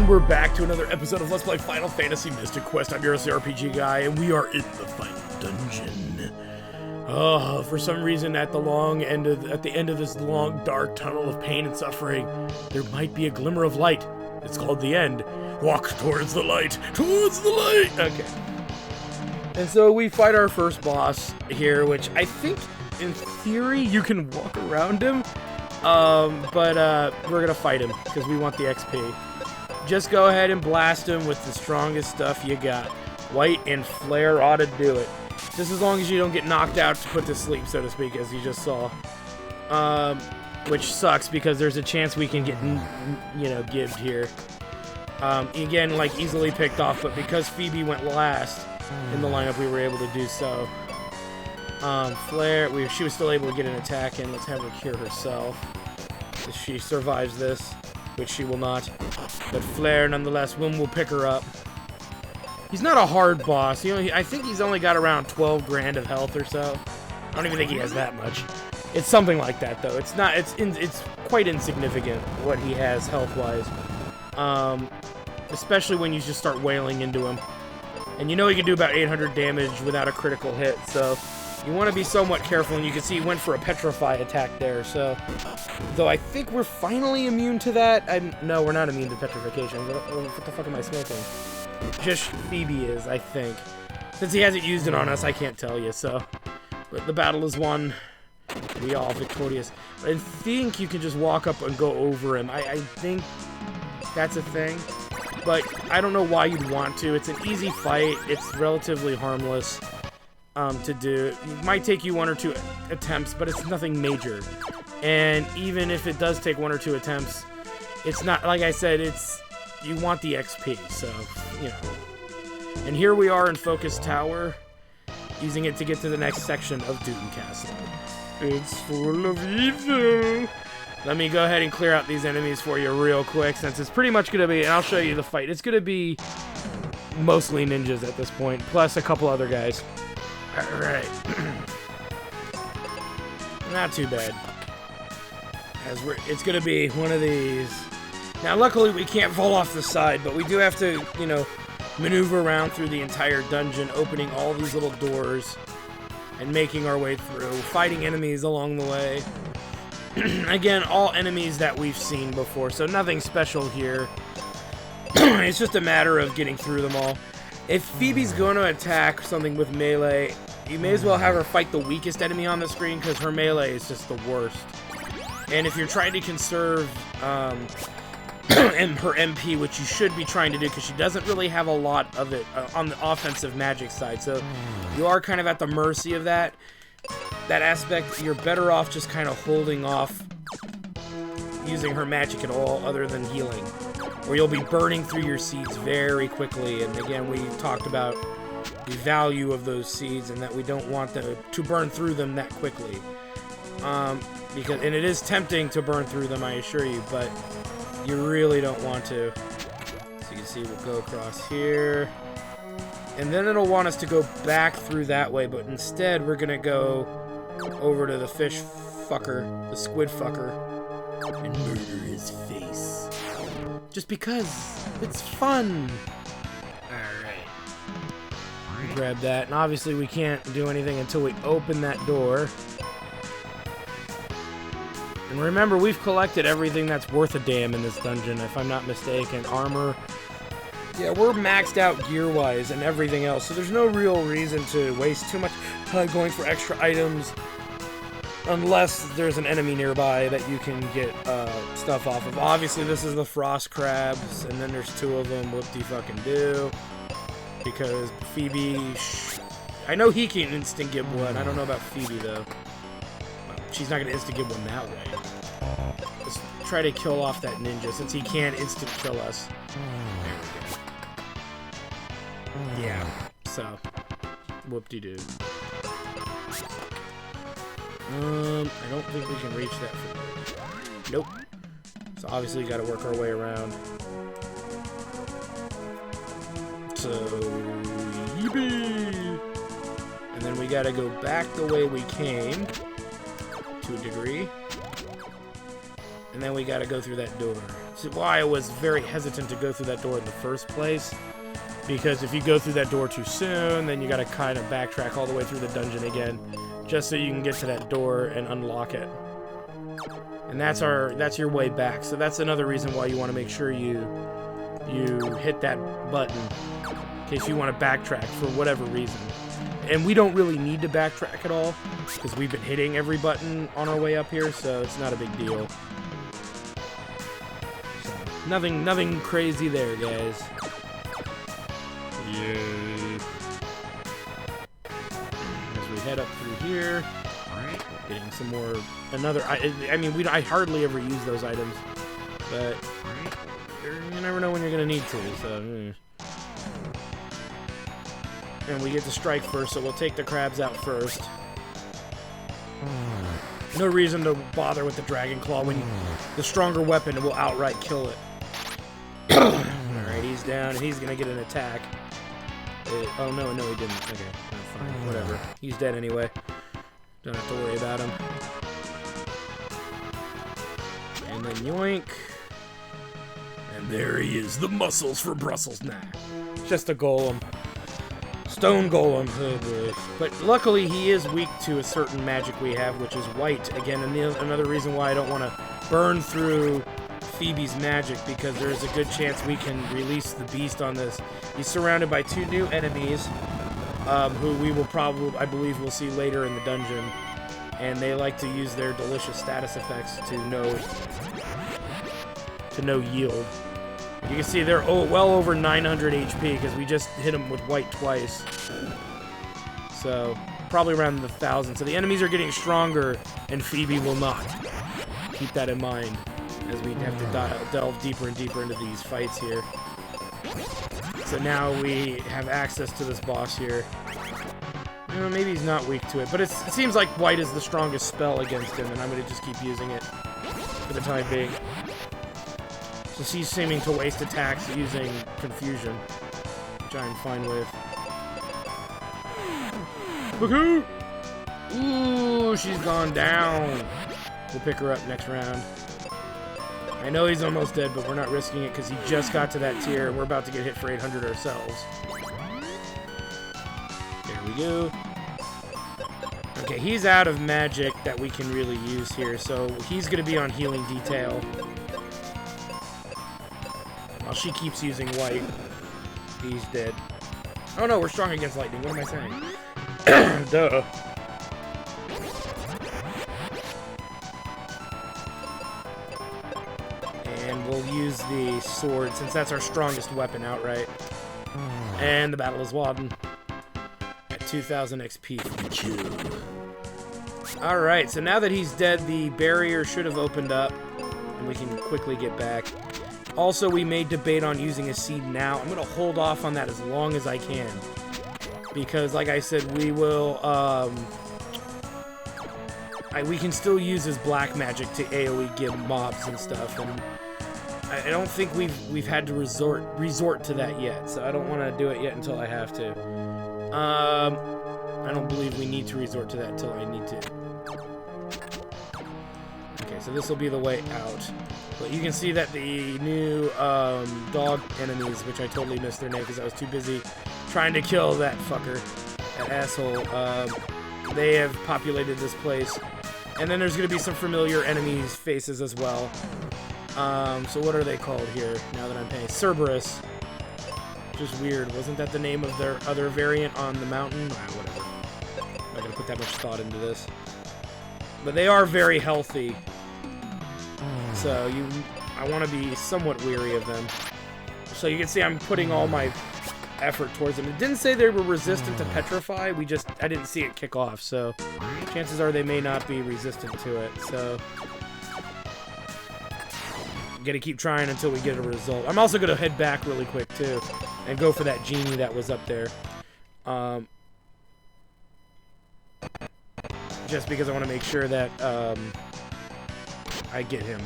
we're back to another episode of Let's Play Final Fantasy Mystic Quest. I'm your RPG guy, and we are in the final dungeon. Oh, for some reason, at the end of this long, dark tunnel of pain and suffering, there might be a glimmer of light. It's called the end. Walk towards the light, towards the light. Okay. And so we fight our first boss here, which I think, in theory, you can walk around him. But we're gonna fight him because we want the XP. Just go ahead and blast him with the strongest stuff you got. White and flare ought to do it. Just as long as you don't get knocked out to put to sleep, so to speak, as you just saw. Which sucks because there's a chance we can get, gibbed here. Again, like, easily picked off, but because Phoebe went last in the lineup, we were able to do so. Flare, she was still able to get an attack in. Let's have her cure herself. If she survives this, which she will not. But Flare, nonetheless, will pick her up. He's not a hard boss. I think he's only got around 12 grand of health or so. I don't even think he has that much. It's something like that, though. It's not. It's quite insignificant what he has health-wise. Especially when you just start wailing into him. And you know he can do about 800 damage without a critical hit, so you want to be somewhat careful, and you can see he went for a Petrify attack there, so... Though I think we're finally immune to that. No, we're not immune to petrification. What the fuck am I smoking? Just Phoebe is, I think. Since he hasn't used it on us, I can't tell you, so... But the battle is won. We all victorious. I think you can just walk up and go over him. I think that's a thing. But I don't know why you'd want to. It's an easy fight. It's relatively harmless. To do. It might take you 1 or 2 attempts, but it's nothing major. And even if it does take 1 or 2 attempts, it's not, like I said, you want the XP, so, And here we are in Focus Tower, using it to get to the next section of Doom Castle. It's full of evil. Let me go ahead and clear out these enemies for you real quick, since it's pretty much going to be, and I'll show you the fight, it's going to be mostly ninjas at this point, plus a couple other guys. Alright. Not too bad. It's gonna be one of these. Now, luckily, we can't fall off the side, but we do have to, maneuver around through the entire dungeon, opening all these little doors, and making our way through, fighting enemies along the way. Again, all enemies that we've seen before, so nothing special here. It's just a matter of getting through them all. If Phoebe's going to attack something with melee, you may as well have her fight the weakest enemy on the screen, because her melee is just the worst. And if you're trying to conserve her MP, which you should be trying to do, because she doesn't really have a lot of it on the offensive magic side, so you are kind of at the mercy of that aspect. You're better off just kind of holding off using her magic at all, other than healing, or you'll be burning through your seeds very quickly. And again, we talked about the value of those seeds and that we don't want to burn through them that quickly. And it is tempting to burn through them, I assure you, but you really don't want to. So you can see we'll go across here, and then it'll want us to go back through that way, but instead we're gonna go over to the fish fucker, the squid fucker, and murder his face. Just because it's fun. Alright. Grab that, and obviously we can't do anything until we open that door. And remember, we've collected everything that's worth a damn in this dungeon, if I'm not mistaken. Armor. Yeah, we're maxed out gear-wise and everything else, so there's no real reason to waste too much time going for extra items, unless there's an enemy nearby that you can get stuff off of. Obviously, this is the frost crabs, and then there's 2 of them. Whoop-de-fucking-do. Because Phoebe... I know he can instant give one. I don't know about Phoebe, though. She's not going to instant give one that way. Let's try to kill off that ninja, since he can instant kill us. Yeah, so, whoop-de-doo. I don't think we can reach that from there. Nope. So obviously we gotta work our way around. So, yippee! And then we gotta go back the way we came, to a degree. And then we gotta go through that door. See, why I was very hesitant to go through that door in the first place. Because if you go through that door too soon, then you gotta kind of backtrack all the way through the dungeon again. Just so you can get to that door and unlock it. And that's your way back. So that's another reason why you want to make sure you hit that button. In case you want to backtrack for whatever reason. And we don't really need to backtrack at all. Because we've been hitting every button on our way up here, so it's not a big deal. So, nothing crazy there, guys. Yay. As we head up through here, getting some more, I mean, I hardly ever use those items, but you never know when you're gonna need to, so. And we get to strike first, so we'll take the crabs out first. No reason to bother with the Dragon Claw when the stronger weapon will outright kill it. Alright, he's down, and he's gonna get an attack. Oh, no, he didn't. Okay, fine, whatever. He's dead anyway. Don't have to worry about him. And then yoink. And there he is, the muscles for Brussels. Nah, just a golem. Stone golem. Oh boy. But luckily he is weak to a certain magic we have, which is white. Again, another reason why I don't want to burn through Phoebe's magic, because there's a good chance we can release the beast on this. He's surrounded by 2 new enemies, who we will probably, I believe, we'll see later in the dungeon. And they like to use their delicious status effects to no yield. You can see they're well over 900 HP because we just hit them with white twice. So probably around the 1,000. So the enemies are getting stronger, and Phoebe will not. Keep that in mind as we have to delve deeper and deeper into these fights here. So now we have access to this boss here. You know, maybe he's not weak to it, but it seems like white is the strongest spell against him, and I'm going to just keep using it for the time being. So she's seeming to waste attacks using confusion, which I'm fine with. Woohoo! Ooh, she's gone down. We'll pick her up next round. I know he's almost dead, but we're not risking it because he just got to that tier, and we're about to get hit for 800 ourselves. There we go. Okay, he's out of magic that we can really use here, so he's going to be on healing detail. While she keeps using white, he's dead. Oh no, we're strong against lightning. What am I saying? Duh. And we'll use the sword, since that's our strongest weapon outright. And the battle is won. 2,000 XP for the kill. Alright, so now that he's dead, the barrier should have opened up, and we can quickly get back. Also, we may debate on using a seed now. I'm going to hold off on that as long as I can. Because, like I said, we will, we can still use his black magic to AoE give mobs and stuff, and I don't think we've had to resort to that yet, so I don't want to do it yet until I have to. I don't believe we need to resort to that until I need to. Okay, so this will be the way out. But you can see that the new dog enemies, which I totally missed their name because I was too busy trying to kill that fucker, that asshole, they have populated this place. And then there's going to be some familiar enemies' faces as well. So what are they called here, now that I'm paying? Cerberus. Which is weird. Wasn't that the name of their other variant on the mountain? Whatever. I'm not going to put that much thought into this. But they are very healthy. So I want to be somewhat weary of them. So you can see I'm putting all my effort towards them. It didn't say they were resistant to petrify. I didn't see it kick off. So chances are they may not be resistant to it. So I'm gonna keep trying until we get a result. I'm also gonna head back really quick too, and go for that genie that was up there. Just because I want to make sure that I get him.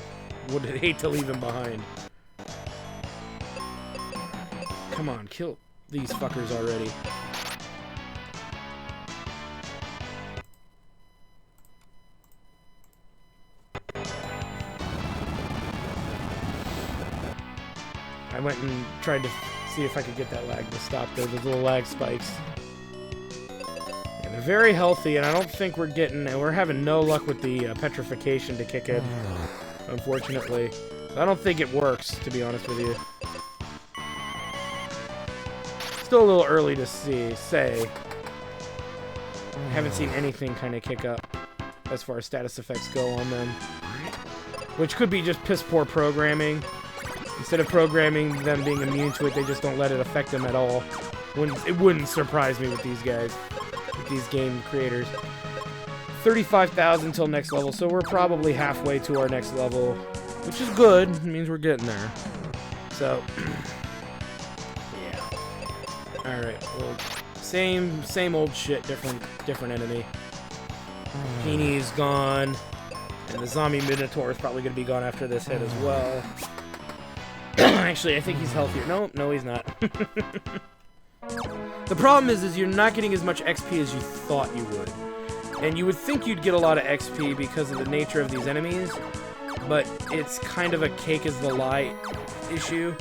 Would hate to leave him behind. Come on, kill these fuckers already. I went and tried to see if I could get that lag to stop there, those little lag spikes. And they're very healthy, and I don't think we're getting... And we're having no luck with the petrification to kick in, unfortunately. So I don't think it works, to be honest with you. Still a little early to say. I haven't seen anything kind of kick up as far as status effects go on them. Which could be just piss-poor programming. Instead of programming them being immune to it, they just don't let it affect them at all. It wouldn't surprise me with these guys, with these game creators. 35,000 till next level, so we're probably halfway to our next level, which is good. It means we're getting there. So, yeah. Alright, well, same old shit, different enemy. Genie's gone, and the zombie Minotaur is probably going to be gone after this hit as well. Actually, I think he's healthier. No, he's not. The problem is you're not getting as much XP as you thought you would. And you would think you'd get a lot of XP because of the nature of these enemies, but it's kind of a cake is the lie issue.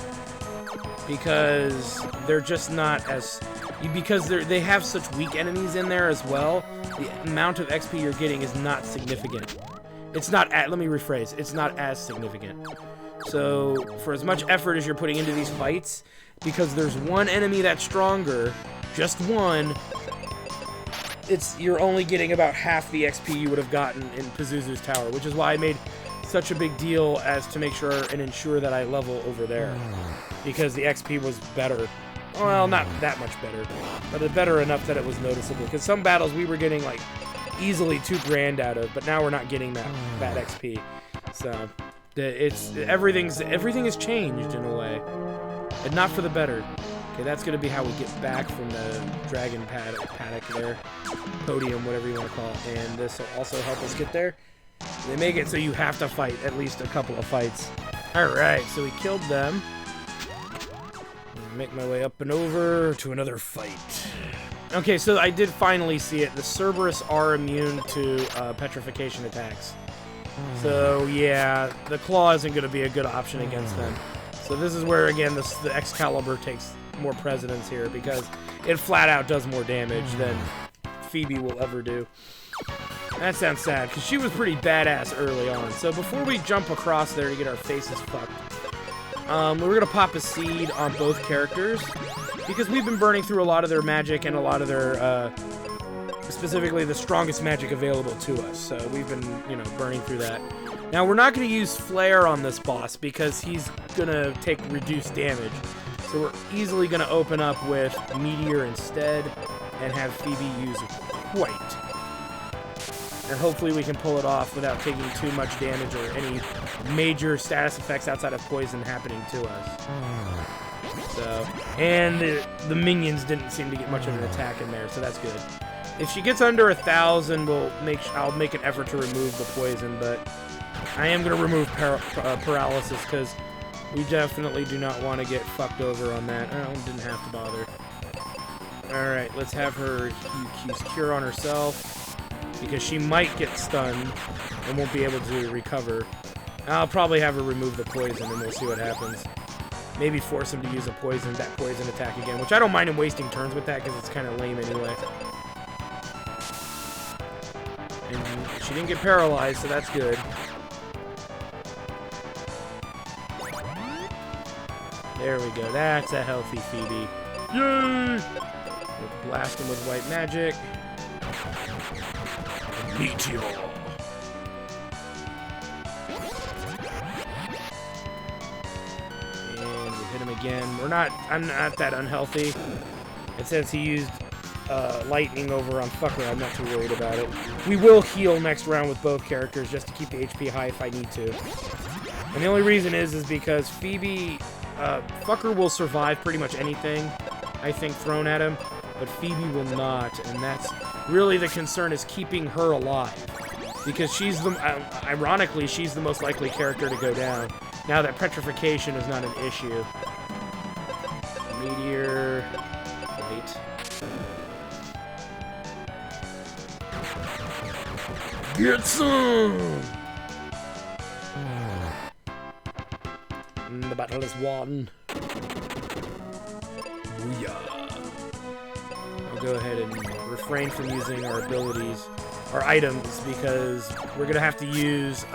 Because they're just not as... Because they have such weak enemies in there as well, the amount of XP you're getting is not significant. It's not... Let me rephrase. It's not as significant. So, for as much effort as you're putting into these fights, because there's one enemy that's stronger, just one, you're only getting about half the XP you would have gotten in Pazuzu's tower, which is why I made such a big deal as to make sure and ensure that I level over there, because the XP was better. Well, not that much better, but better enough that it was noticeable, because some battles we were getting, like, easily 2 grand out of, but now we're not getting that XP, so... everything has changed in a way, and not for the better. Okay, that's gonna be how we get back from the dragon paddock there, podium, whatever you want to call it, and this will also help us get there. They make it so you have to fight at least a couple of fights. Alright, so we killed them. Make my way up and over to another fight. Okay, so I did finally see it. The Cerberus are immune to petrification attacks. So, yeah, the claw isn't going to be a good option against them. So this is where, again, the Excalibur takes more precedence here, because it flat out does more damage than Phoebe will ever do. That sounds sad, because she was pretty badass early on. So before we jump across there to get our faces fucked, we're going to pop a seed on both characters, because we've been burning through a lot of their magic and a lot of their... specifically the strongest magic available to us, so we've been, burning through that. Now, we're not going to use Flare on this boss because he's going to take reduced damage, so we're easily going to open up with Meteor instead and have Phoebe use White. And hopefully we can pull it off without taking too much damage or any major status effects outside of poison happening to us. So, and the minions didn't seem to get much of an attack in there, so that's good. If she gets under 1,000, I'll make an effort to remove the poison, but I am going to remove paralysis, because we definitely do not want to get fucked over on that. Oh, didn't have to bother. Alright, let's have her use Cure on herself, because she might get stunned and won't be able to recover. I'll probably have her remove the poison, and we'll see what happens. Maybe force him to use that poison attack again, which I don't mind him wasting turns with that, because it's kind of lame anyway. And she didn't get paralyzed, so that's good. There we go. That's a healthy Phoebe. Yay! We'll blast him with white magic. Meteor. And we hit him again. I'm not that unhealthy. And since he used lightning over on Fucker, I'm not too worried about it. We will heal next round with both characters just to keep the HP high if I need to. And the only reason is because Phoebe, Fucker will survive pretty much anything, I think, thrown at him, but Phoebe will not, and that's really the concern, is keeping her alive. Because she's ironically, she's the most likely character to go down, now that petrification is not an issue. Meteor, wait. Get some! The battle is won. Booyah. I'll go ahead and refrain from using our abilities, our items, because we're gonna have to use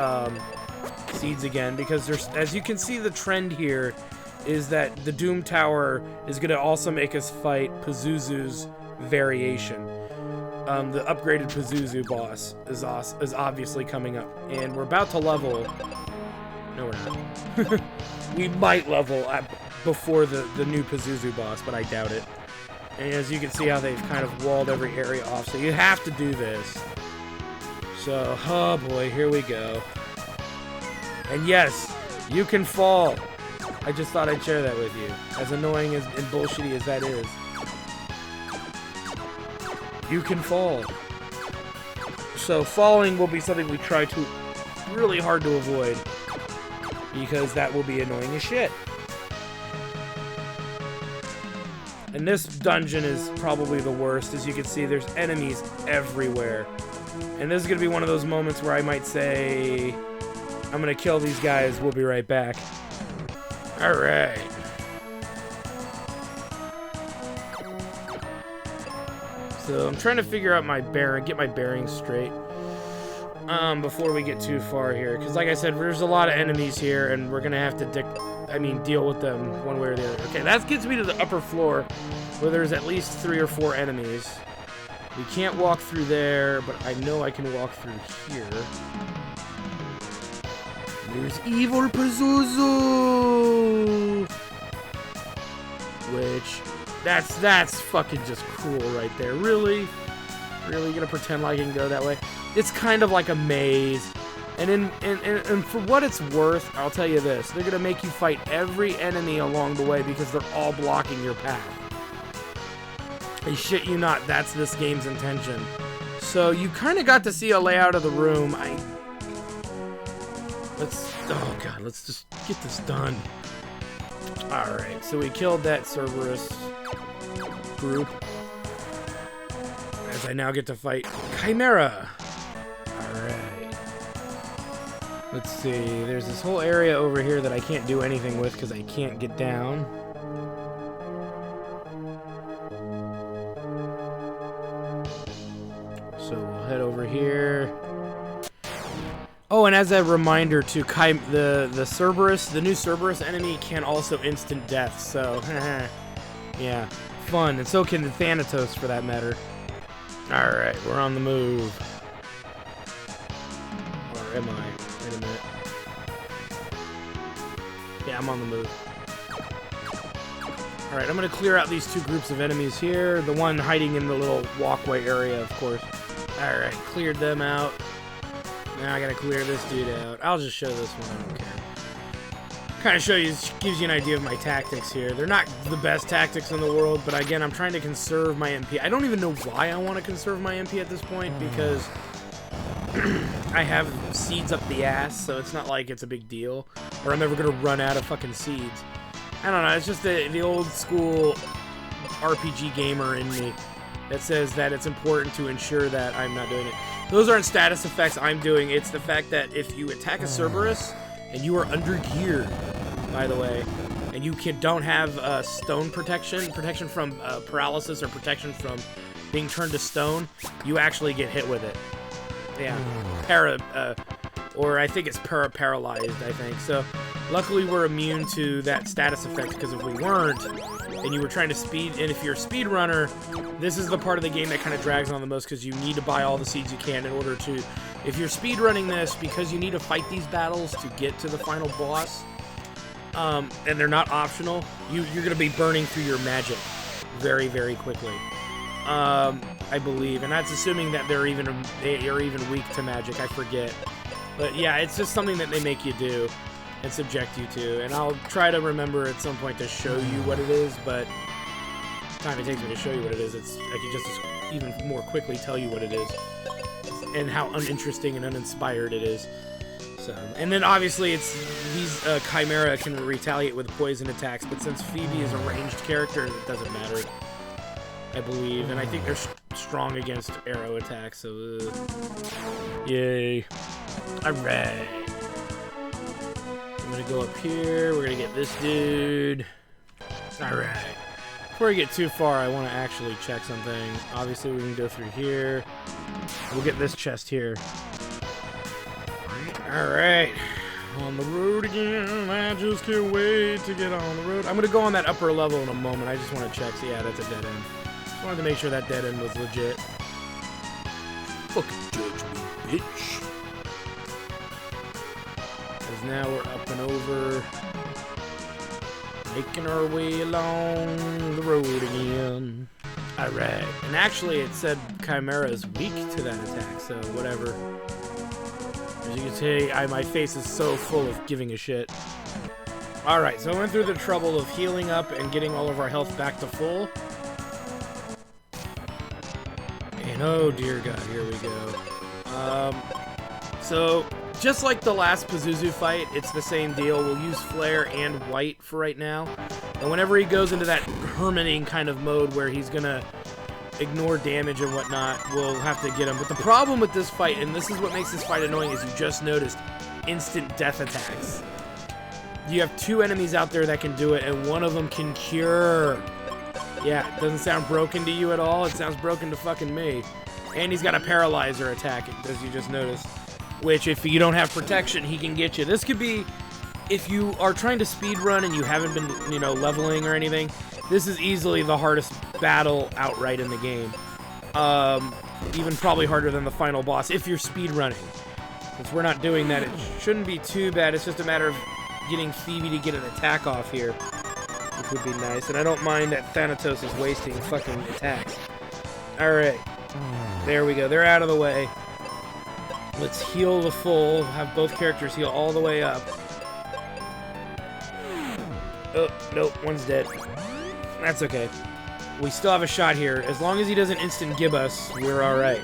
seeds again, because there's, as you can see, the trend here is that the Doom Tower is gonna also make us fight Pazuzu's variation. The upgraded Pazuzu boss is obviously coming up, and we're about to level. No, we're not. We might level before the new Pazuzu boss, but I doubt it. And as you can see how they've kind of walled every area off, so you have to do this. So, oh boy, here we go. And yes, you can fall. I just thought I'd share that with you, as annoying and bullshitty as that is. You can fall. So falling will be something we try to really hard to avoid, because that will be annoying as shit. And this dungeon is probably the worst. As you can see, there's enemies everywhere. And this is going to be one of those moments where I might say, I'm going to kill these guys, we'll be right back. Alright. So I'm trying to figure out my get my bearings straight before we get too far here, because like I said, there's a lot of enemies here, and we're gonna have to deal with them one way or the other. Okay, that gets me to the upper floor, where there's at least 3 or 4 enemies. We can't walk through there, but I know I can walk through here. There's evil Pazuzu, which. That's fucking just cruel right there. Really? Really gonna pretend like I can go that way? It's kind of like a maze. And for what it's worth, I'll tell you this. They're gonna make you fight every enemy along the way because they're all blocking your path. I shit you not, that's this game's intention. So you kind of got to see a layout of the room. Oh god, let's just get this done. Alright, so we killed that Cerberus group, as I now get to fight Chimera. Alright. Let's see, there's this whole area over here that I can't do anything with because I can't get down. So we'll head over here. Oh, and as a reminder too, the Cerberus, the new Cerberus enemy can also instant death, so yeah, fun. And so can the Thanatos, for that matter. Alright, we're on the move. Or am I? Wait a minute. Yeah, I'm on the move. Alright, I'm gonna clear out these 2 groups of enemies here. The one hiding in the little walkway area, of course. Alright, cleared them out. Now I gotta clear this dude out. I'll just show this one, I don't care. Kind of show you, gives you an idea of my tactics here. They're not the best tactics in the world, but again, I'm trying to conserve my MP. I don't even know why I want to conserve my MP at this point, because I have seeds up the ass, so it's not like it's a big deal, or I'm ever gonna run out of fucking seeds. I don't know, it's just the old school RPG gamer in me that says that it's important to ensure that I'm not doing it. Those aren't status effects I'm doing, it's the fact that if you attack a Cerberus, and you are under geared, by the way, and you don't have stone protection from paralysis, or protection from being turned to stone, you actually get hit with it. Yeah, or I think it's paralyzed, I think. So, luckily we're immune to that status effect, because if we weren't, and you were trying to and if you're a speedrunner, this is the part of the game that kind of drags on the most, because you need to buy all the seeds you can in order to, if you're speedrunning this, because you need to fight these battles to get to the final boss, and they're not optional, you're going to be burning through your magic very, very quickly. I believe, and that's assuming that they are even weak to magic, I forget. But yeah, it's just something that they make you do and subject you to, and I'll try to remember at some point to show you what it is, but the time it takes me to show you what it is, I can just even more quickly tell you what it is, and how uninteresting and uninspired it is. So, and then obviously it's these Chimera can retaliate with poison attacks, but since Phoebe is a ranged character, it doesn't matter, I believe, and I think they're strong against arrow attacks, so yay. Alright. I'm gonna go up here, we're gonna get this dude. Alright. Before we get too far, I want to actually check something. Obviously, we can go through here. We'll get this chest here. Alright. On the road again. I just can't wait to get on the road. I'm going to go on that upper level in a moment. I just want to check. So, yeah, that's a dead end. Just wanted to make sure that dead end was legit. Fucking judge me, bitch. Because now we're up and over. Making our way along the road again. Alright. And actually, it said Chimera is weak to that attack, so whatever. As you can see, my face is so full of giving a shit. Alright, so I went through the trouble of healing up and getting all of our health back to full. And oh dear God, here we go. So, just like the last Pazuzu fight, it's the same deal. We'll use Flare and White for right now. And whenever he goes into that hermiting kind of mode where he's gonna ignore damage and whatnot, we'll have to get him. But the problem with this fight, and this is what makes this fight annoying, is you just noticed instant death attacks. You have two enemies out there that can do it, and one of them can cure. Yeah, it doesn't sound broken to you at all. It sounds broken to fucking me. And he's got a paralyzer attack, as you just noticed. Which, if you don't have protection, he can get you. This could be, if you are trying to speedrun and you haven't been, you know, leveling or anything, this is easily the hardest battle outright in the game. Even probably harder than the final boss, if you're speedrunning. Since we're not doing that, it shouldn't be too bad. It's just a matter of getting Phoebe to get an attack off here, which would be nice. And I don't mind that Thanatos is wasting fucking attacks. Alright. There we go. They're out of the way. Let's heal the full, have both characters heal all the way up. Oh, nope, one's dead. That's okay. We still have a shot here. As long as he doesn't instant gib us, we're alright.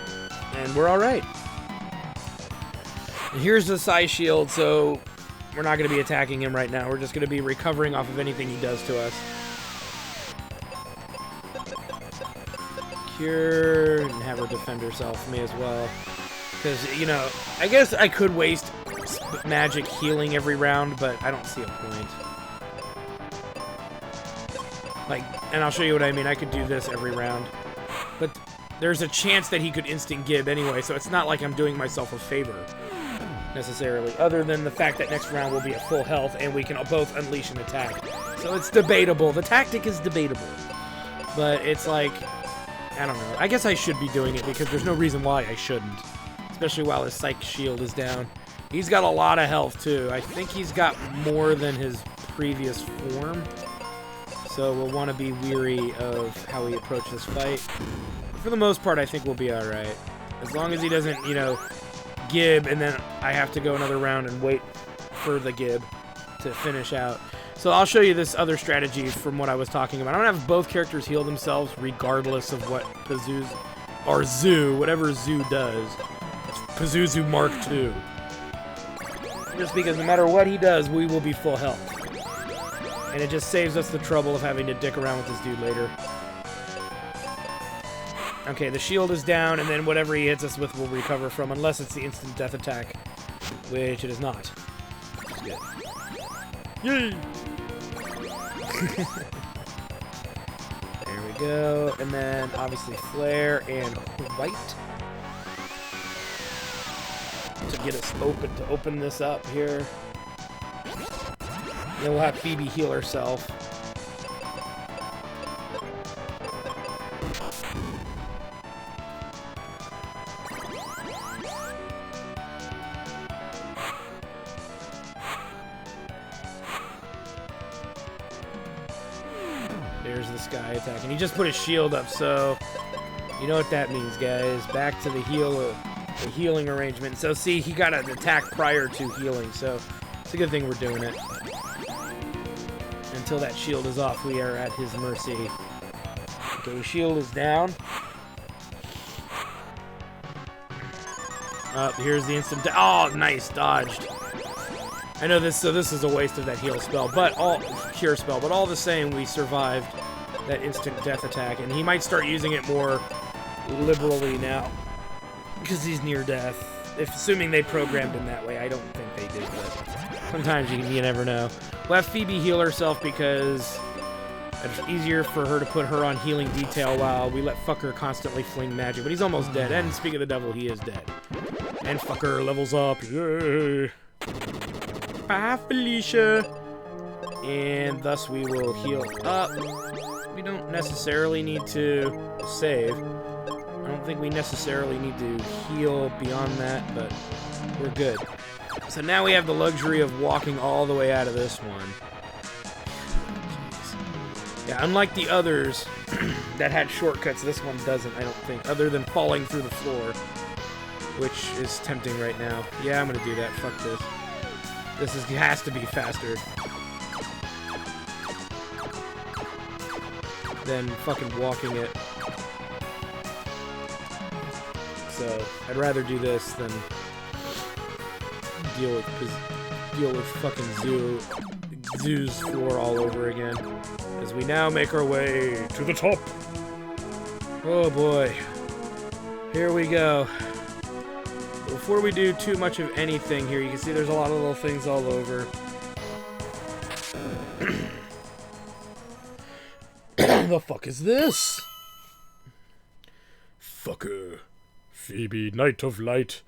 And we're alright. And here's the Psy Shield, so we're not going to be attacking him right now. We're just going to be recovering off of anything he does to us. Cure, and have her defend herself, me as well. Because, you know, I guess I could waste magic healing every round, but I don't see a point. Like, and I'll show you what I mean. I could do this every round. But there's a chance that he could instant gib anyway, so it's not like I'm doing myself a favor, necessarily. Other than the fact that next round will be at full health, and we can both unleash an attack. So it's debatable. The tactic is debatable. But it's like, I don't know. I guess I should be doing it, because there's no reason why I shouldn't. Especially while his Psych Shield is down. He's got a lot of health, too. I think he's got more than his previous form. So we'll want to be weary of how we approach this fight. For the most part, I think we'll be alright. As long as he doesn't, you know, gib, and then I have to go another round and wait for the gib to finish out. So I'll show you this other strategy from what I was talking about. I'm going to have both characters heal themselves regardless of what Pazuzu, or Zoo, whatever Zoo does. Pazuzu Mark II. Just because no matter what he does, we will be full health. And it just saves us the trouble of having to dick around with this dude later. Okay, the shield is down, and then whatever he hits us with we'll recover from, unless it's the instant death attack. Which it is not. Good. Yay! There we go. And then, obviously, Flare and White. To get us open, to open this up here. Then we'll have Phoebe heal herself. There's this guy attacking. He just put his shield up, so you know what that means, guys. Back to the healing arrangement. So see, he got an attack prior to healing, so it's a good thing we're doing it. Until that shield is off, we are at his mercy. Okay, the shield is down. Here's the instant. Oh, nice, dodged. I know this. So this is a waste of that heal spell, but cure spell. But all the same, we survived that instant death attack, and he might start using it more liberally now because he's near death. Assuming they programmed him that way, I don't think they did, but sometimes you never know. We'll have Phoebe heal herself because It's easier for her to put her on healing detail while we let Fucker constantly fling magic. But he's almost dead. And speaking of the devil, he is dead. And Fucker levels up. Yay! Bye, Felicia! And thus we will heal up. We don't necessarily need to save. I don't think we necessarily need to heal beyond that, but we're good. So now we have the luxury of walking all the way out of this one. Jeez. Yeah, unlike the others that had shortcuts, this one doesn't, I don't think, other than falling through the floor, which is tempting right now. Yeah, I'm gonna do that. Fuck this. Has to be faster than fucking walking it. So I'd rather do this than deal with fucking Zoo's floor all over again. As we now make our way to the top. Oh boy. Here we go. Before we do too much of anything here, you can see there's a lot of little things all over. The fuck is this? Fucker. Phoebe, Knight of Light.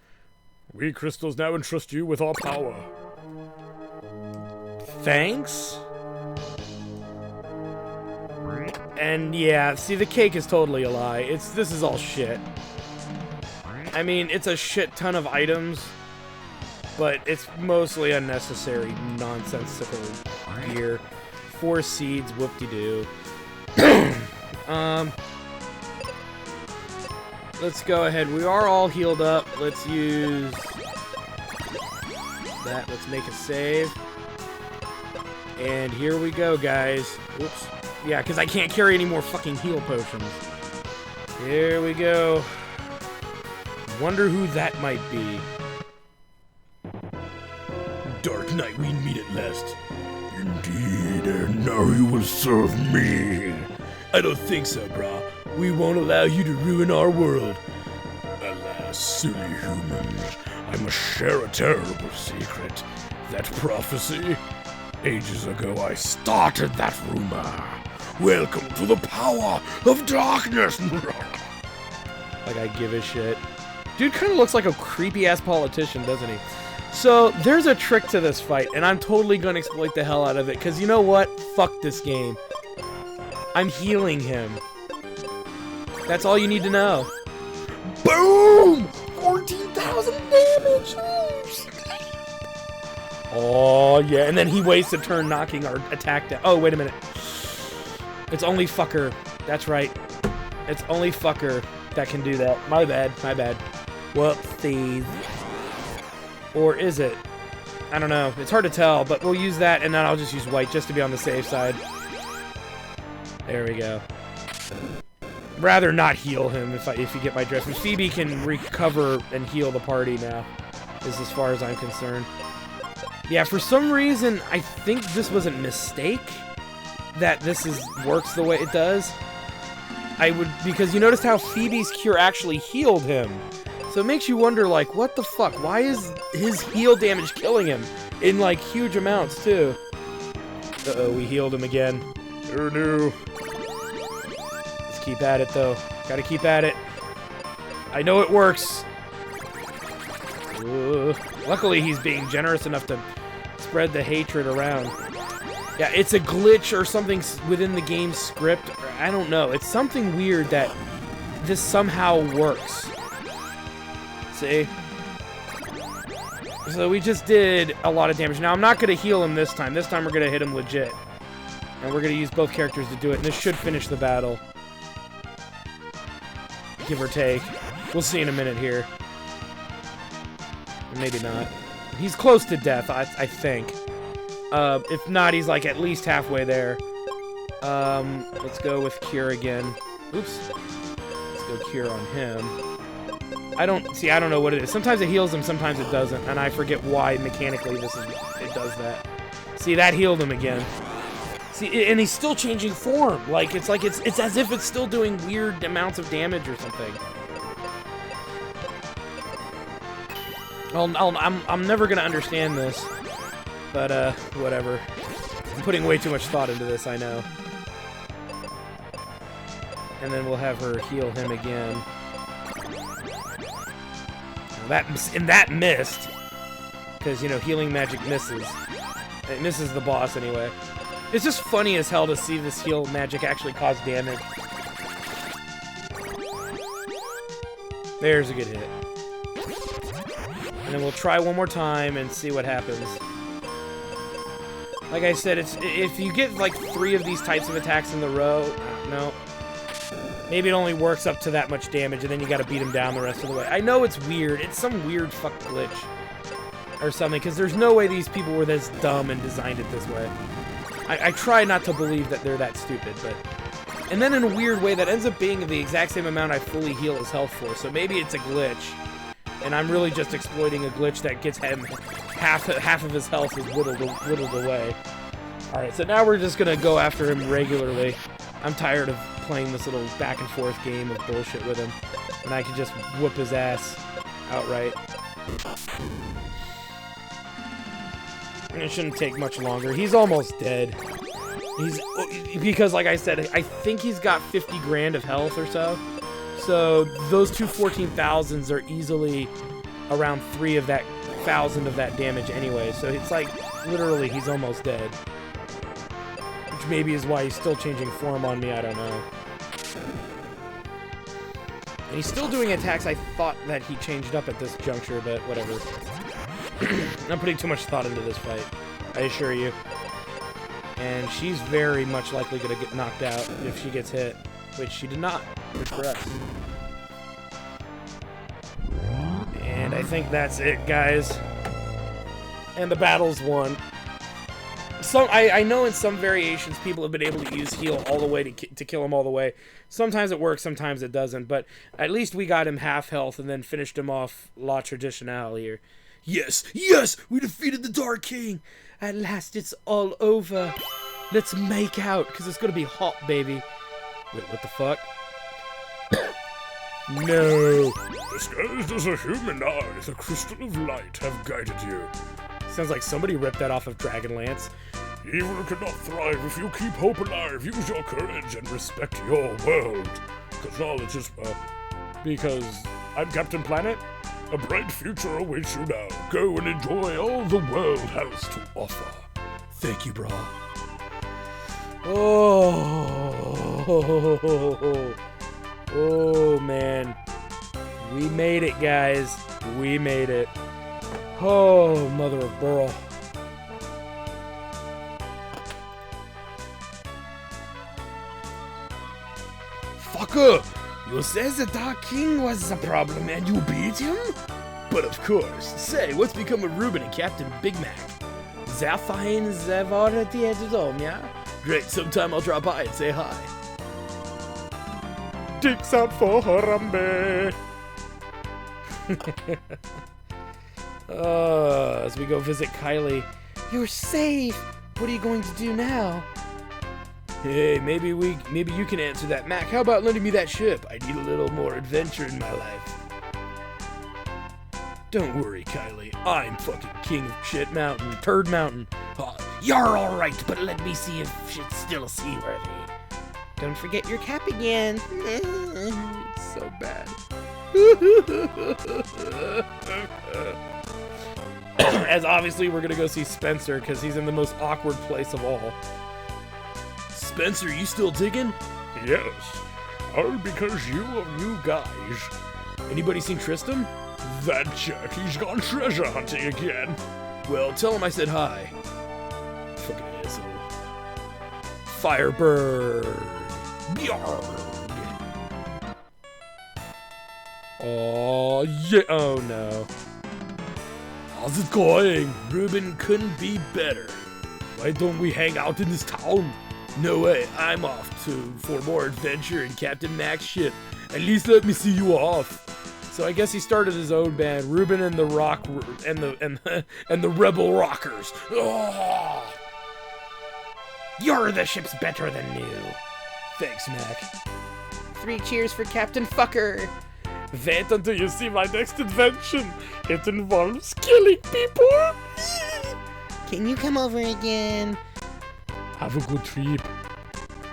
We crystals now entrust you with our power. Thanks? And yeah, see, the cake is totally a lie. This is all shit. I mean, it's a shit ton of items, but it's mostly unnecessary, nonsensical gear. 4 seeds, whoop-de-doo. Let's go ahead. We are all healed up. Let's use that. Let's make a save. And here we go, guys. Whoops. Yeah, because I can't carry any more fucking heal potions. Here we go. Wonder who that might be. Dark Knight, we meet at last. Indeed, and now you will serve me. I don't think so, brah. We won't allow you to ruin our world. Alas, silly human, I must share a terrible secret. That prophecy? Ages ago I started that rumor. Welcome to the power of darkness. Like I give a shit. Dude kind of looks like a creepy-ass politician, doesn't he? So, there's a trick to this fight, and I'm totally gonna exploit the hell out of it, because you know what? Fuck this game. I'm healing him. That's all you need to know. Boom! 14,000 damage! Oh, yeah, and then he wastes a turn knocking our attack down. Oh, wait a minute. It's only Fucker. That's right. It's only Fucker that can do that. My bad, my bad. Whoopsies. Or is it? I don't know. It's hard to tell, but we'll use that, and then I'll just use white just to be on the safe side. There we go. Rather not heal him if you get my drift. And Phoebe can recover and heal the party now, is as far as I'm concerned. Yeah, for some reason, I think this was a mistake that this works the way it does. Because you noticed how Phoebe's cure actually healed him. So it makes you wonder, like, what the fuck? Why is his heal damage killing him in, like, huge amounts, too? Uh-oh, we healed him again. Oh, no. Let's keep at it, though. Gotta keep at it. I know it works. Luckily, he's being generous enough to spread the hatred around. Yeah, it's a glitch or something within the game's script. I don't know. It's something weird that this somehow works. See? So we just did a lot of damage. Now, I'm not going to heal him this time. This time we're going to hit him legit. And we're going to use both characters to do it. And this should finish the battle. Give or take. We'll see in a minute here. Maybe not. He's close to death, I think. If not, he's like at least halfway there. Let's go with Cure again. Oops. Let's go Cure on him. I don't know what it is. Sometimes it heals him, sometimes it doesn't, and I forget why mechanically it does that. See, that healed him again. See, and he's still changing form. Like it's as if it's still doing weird amounts of damage or something. I'm never gonna understand this, but whatever. I'm putting way too much thought into this, I know. And then we'll have her heal him again. That missed. Because, you know, healing magic misses. It misses the boss anyway. It's just funny as hell to see this heal magic actually cause damage. There's a good hit. And then we'll try one more time and see what happens. Like I said, if you get like 3 of these types of attacks in the row, no. Maybe it only works up to that much damage, and then you gotta beat him down the rest of the way. I know it's weird. It's some weird fuck glitch. Or something, because there's no way these people were this dumb and designed it this way. I try not to believe that they're that stupid, but... And then in a weird way, that ends up being the exact same amount I fully heal his health for, so maybe it's a glitch. And I'm really just exploiting a glitch that gets him half of his health is whittled away. Alright, so now we're just gonna go after him regularly. I'm tired of playing this little back and forth game of bullshit with him. And I can just whoop his ass outright. It shouldn't take much longer. He's almost dead. Because, like I said, I think he's got 50 grand of health or so. So those two 14,000s are easily around 3 of that 1,000 of that damage anyway. So it's like, literally, he's almost dead. Which maybe is why he's still changing form on me, I don't know. And he's still doing attacks I thought that he changed up at this juncture, but whatever. I'm putting too much thought into this fight, I assure you. And she's very much likely going to get knocked out if she gets hit, which she did not. Good for us. And I think that's it, guys. And the battle's won. I know in some variations people have been able to use heal all the way to kill him all the way. Sometimes it works, sometimes it doesn't. But at least we got him half health and then finished him off La Traditionale here. Yes, yes, we defeated the Dark King. At last it's all over. Let's make out, because it's going to be hot, baby. Wait, what the fuck? No. Disguised as a human eye, the crystal of light have guided you. Sounds like somebody ripped that off of Dragonlance. Evil cannot thrive if you keep hope alive. Use your courage and respect your world. Because knowledge is, because I'm Captain Planet. A bright future awaits you now. Go and enjoy all the world has to offer. Thank you, brah. Oh, man. We made it, guys. We made it. Oh, mother of Burl. Fucker! You said the Dark King was the problem and you beat him? But of course. Say, what's become of Ruben and Captain Big Mac? They're fine, they've already headed home, yeah? Great, sometime I'll drop by and say hi. Dicks out for Harambe. As we go visit Kylie. You're safe! What are you going to do now? Hey, maybe you can answer that. Mac, how about lending me that ship? I need a little more adventure in my life. Don't worry, Kylie. I'm fucking king of shit mountain, turd mountain. You're alright, but let me see if shit's still seaworthy. Don't forget your cap again. It's so bad. As obviously we're gonna go see Spencer, because he's in the most awkward place of all. Spencer, you still digging? Yes. All because you are new guys. Anybody seen Tristram? That jerk, he's gone treasure hunting again. Well, tell him I said hi. Fucking asshole. Firebird. Bjarg. Oh, yeah. Oh, no. How's it going? Ruben couldn't be better. Why don't we hang out in this town? No way, I'm off for more adventure in Captain Mac's ship. At least let me see you off. So I guess he started his own band, Ruben and the Rock and the Rebel Rockers. Oh! You're the ship's better than new. Thanks, Mac. 3 cheers for Captain Fucker. Wait until you see my next invention. It involves killing people. Can you come over again? Have a good trip.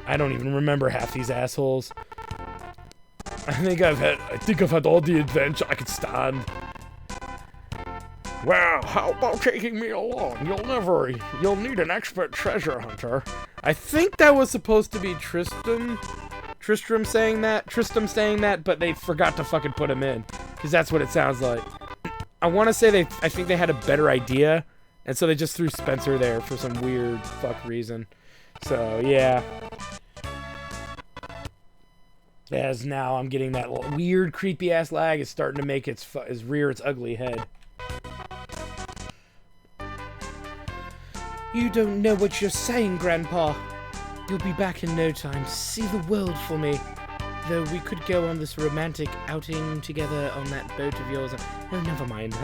I don't even remember half these assholes. I think I've had all the adventure I could stand. Well, how about taking me along? You'll need an expert treasure hunter. I think that was supposed to be Tristram saying that, but they forgot to fucking put him in, because that's what it sounds like. I want to say I think they had a better idea, and so they just threw Spencer there for some weird fuck reason. So, yeah. As now I'm getting that weird, creepy-ass lag is starting to make its rear its ugly head. You don't know what you're saying, Grandpa. You'll be back in no time. See the world for me. Though we could go on this romantic outing together on that boat of yours. Oh, never mind.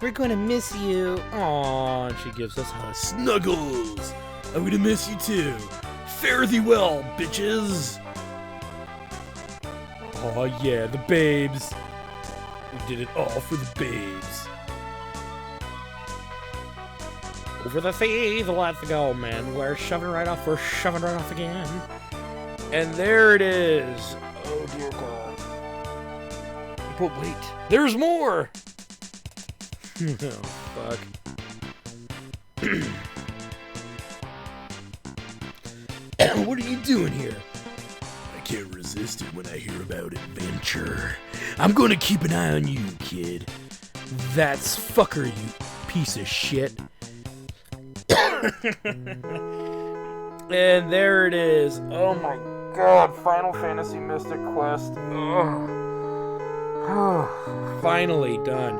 We're gonna miss you. Aww, she gives us her snuggles. I'm gonna miss you too. Fare thee well, bitches. Oh yeah, the babes. We did it all for the babes. Over the sea, let's go, man. We're shoving right off again. And there it is. Oh, dear God. But wait, there's more! Oh, fuck. What are you doing here? I can't resist it when I hear about adventure. I'm gonna keep an eye on you, kid. That's fucker, you piece of shit. And there it is. Oh my God, Final Fantasy Mystic Quest. Finally done.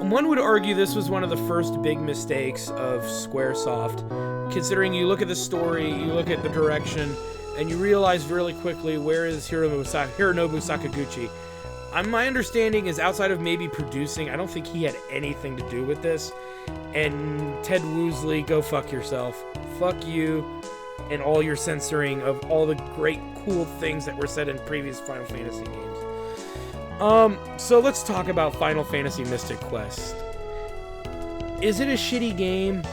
One would argue this was one of the first big mistakes of Squaresoft, considering you look at the story, you look at the direction, and you realize really quickly where is Hironobu Sakaguchi. My understanding is outside of maybe producing, I don't think he had anything to do with this. And Ted Woosley, go fuck yourself. Fuck you and all your censoring of all the great, cool things that were said in previous Final Fantasy games. So let's talk about Final Fantasy Mystic Quest. Is it a shitty game?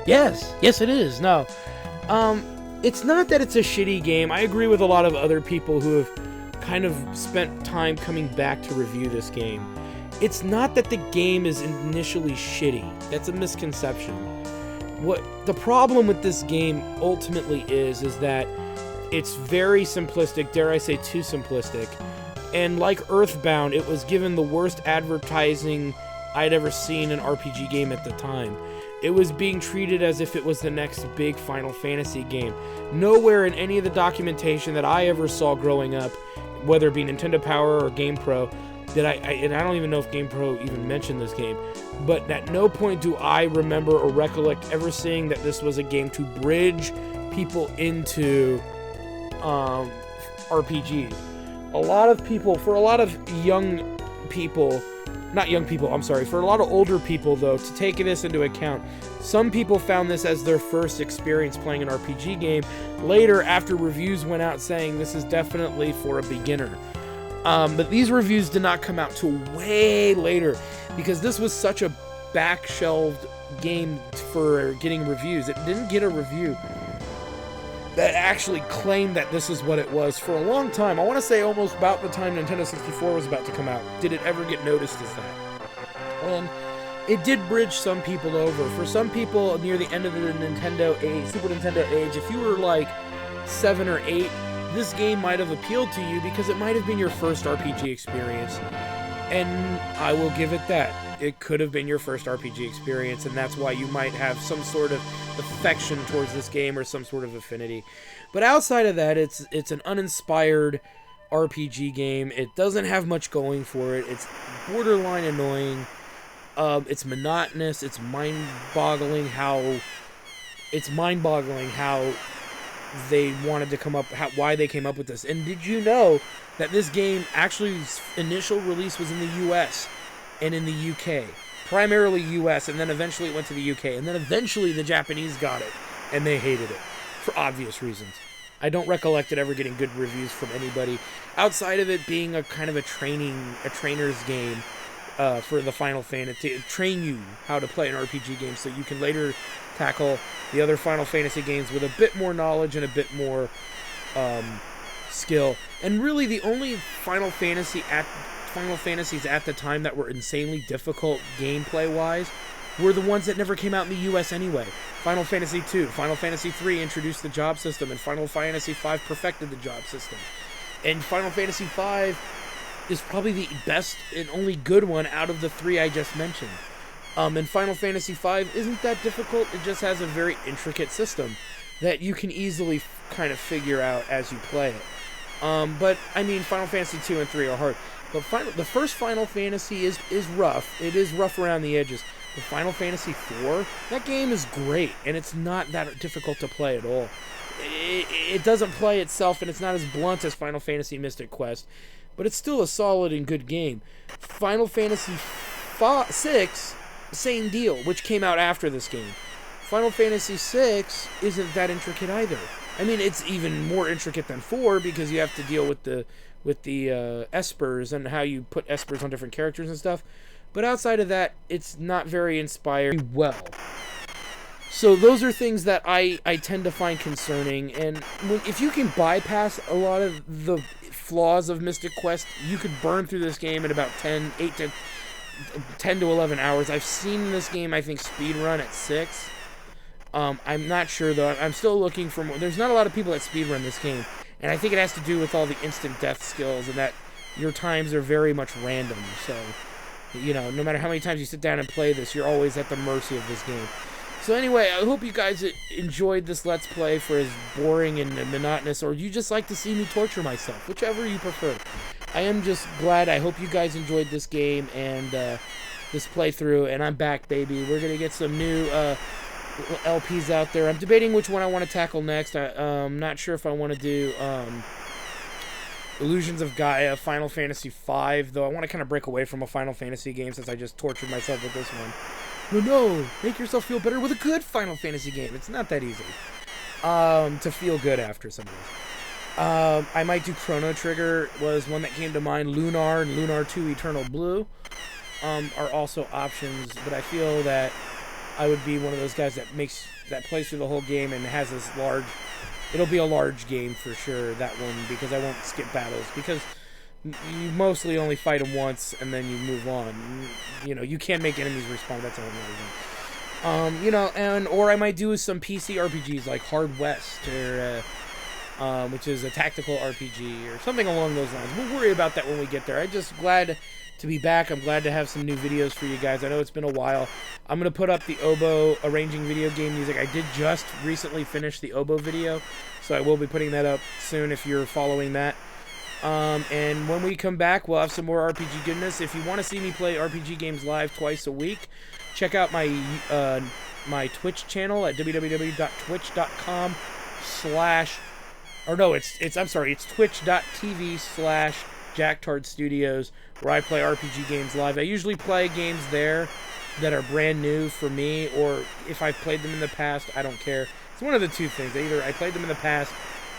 Yes it is. No. It's not that it's a shitty game. I agree with a lot of other people who have kind of spent time coming back to review this game. It's not that the game is initially shitty. That's a misconception. What the problem with this game ultimately is that it's very simplistic, dare I say too simplistic. And like Earthbound, it was given the worst advertising I'd ever seen an RPG game at the time. It was being treated as if it was the next big Final Fantasy game. Nowhere in any of the documentation that I ever saw growing up, whether it be Nintendo Power or GamePro, and I don't even know if GamePro even mentioned this game, but at no point do I remember or recollect ever seeing that this was a game to bridge people into RPGs. For a lot of young people, for a lot of older people though, to take this into account, some people found this as their first experience playing an RPG game. Later, after reviews went out saying this is definitely for a beginner. But these reviews did not come out till way later, because this was such a back-shelved game for getting reviews. It didn't get a review that actually claimed that this is what it was for a long time. I want to say almost about the time Nintendo 64 was about to come out. Did it ever get noticed as that? And it did bridge some people over. For some people near the end of the Super Nintendo age, if you were like 7 or 8, this game might have appealed to you because it might have been your first RPG experience. And I will give it that. It could have been your first RPG experience, and that's why you might have some sort of affection towards this game or some sort of affinity. But outside of that, it's an uninspired RPG game. It doesn't have much going for it. It's borderline annoying. It's monotonous. It's mind-boggling how they wanted to why they came up with this. And did you know that this game actually's initial release was in the US and in the UK? Primarily US, and then eventually it went to the UK, and then eventually the Japanese got it, and they hated it, for obvious reasons. I don't recollect it ever getting good reviews from anybody, outside of it being a kind of a trainer's game for the Final Fantasy, to train you how to play an RPG game so you can later tackle the other Final Fantasy games with a bit more knowledge and a bit more skill. And really, the only Final Fantasies at the time that were insanely difficult gameplay-wise were the ones that never came out in the US anyway. Final Fantasy II, Final Fantasy III introduced the job system, and Final Fantasy V perfected the job system. And Final Fantasy V is probably the best and only good one out of the three I just mentioned. And Final Fantasy V isn't that difficult, it just has a very intricate system that you can easily kind of figure out as you play it. But, I mean, Final Fantasy 2 and 3 are hard. But the first Final Fantasy is rough. It is rough around the edges. But Final Fantasy 4, that game is great, and it's not that difficult to play at all. It doesn't play itself, and it's not as blunt as Final Fantasy Mystic Quest, but it's still a solid and good game. Final Fantasy 6, same deal, which came out after this game. Final Fantasy 6 isn't that intricate either. I mean, it's even more intricate than 4 because you have to deal with the espers and how you put espers on different characters and stuff. But outside of that, it's not very inspiring well. So those are things that I tend to find concerning. And if you can bypass a lot of the flaws of Mystic Quest, you could burn through this game in about 10 to 11 hours. I've seen this game, I think, speedrun at 6. I'm not sure, though. I'm still looking for more. There's not a lot of people that speedrun this game. And I think it has to do with all the instant death skills and that your times are very much random. So, you know, no matter how many times you sit down and play this, you're always at the mercy of this game. So anyway, I hope you guys enjoyed this Let's Play for as boring and monotonous, or you just like to see me torture myself, whichever you prefer. I am just glad. I hope you guys enjoyed this game and this playthrough, and I'm back, baby. We're going to get some new LPs out there. I'm debating which one I want to tackle next. I'm not sure if I want to do Illusions of Gaia, Final Fantasy V, though I want to kind of break away from a Final Fantasy game since I just tortured myself with this one. No, make yourself feel better with a good Final Fantasy game. It's not that easy to feel good after some of this. I might do Chrono Trigger, was one that came to mind. Lunar and Lunar 2 Eternal Blue are also options, but I feel that I would be one of those guys that plays through the whole game and has this large. It'll be a large game for sure, that one, because I won't skip battles, because you mostly only fight them once and then you move on. You know, you can't make enemies respawn. That's another thing. You know, or I might do some PC RPGs like Hard West, or which is a tactical RPG or something along those lines. We'll worry about that when we get there. I'm just glad to be back. I'm glad to have some new videos for you guys. I know it's been a while. I'm going to put up the oboe arranging video game music. I did just recently finish the oboe video, so I will be putting that up soon if you're following that. And when we come back, we'll have some more RPG goodness. If you want to see me play RPG games live twice a week, check out my my Twitch channel at www.twitch.com/ it's twitch.tv/JackTard Studios, where I play RPG games live. I usually play games there that are brand new for me, or if I've played them in the past, I don't care. It's one of the two things. Either I played them in the past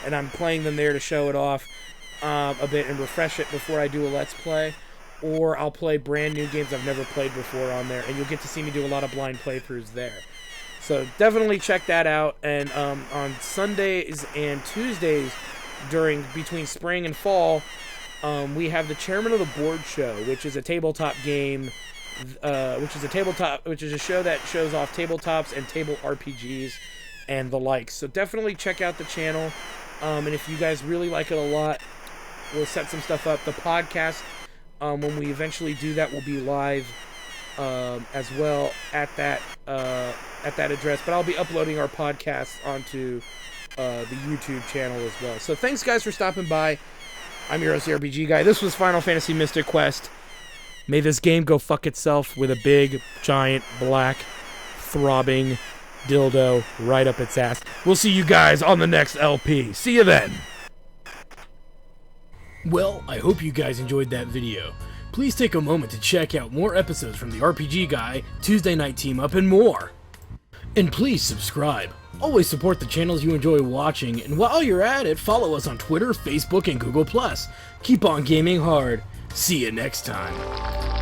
and I'm playing them there to show it off a bit and refresh it before I do a Let's Play, or I'll play brand new games I've never played before on there, and you'll get to see me do a lot of blind playthroughs there. So definitely check that out. And on Sundays and Tuesdays between spring and fall, we have the Chairman of the Board show, which is a tabletop game, which is a show that shows off tabletops and table RPGs and the likes. So definitely check out the channel. And if you guys really like it a lot, we'll set some stuff up. The podcast, when we eventually do that, will be live as well at that address. But I'll be uploading our podcast onto the YouTube channel as well. So thanks, guys, for stopping by. I'm your RPG guy. This was Final Fantasy Mystic Quest. May this game go fuck itself with a big, giant, black, throbbing dildo right up its ass. We'll see you guys on the next LP. See you then. Well, I hope you guys enjoyed that video. Please take a moment to check out more episodes from the RPG Guy, Tuesday Night Team Up, and more. And please subscribe. Always support the channels you enjoy watching, and while you're at it, follow us on Twitter, Facebook, and Google+. Keep on gaming hard. See you next time.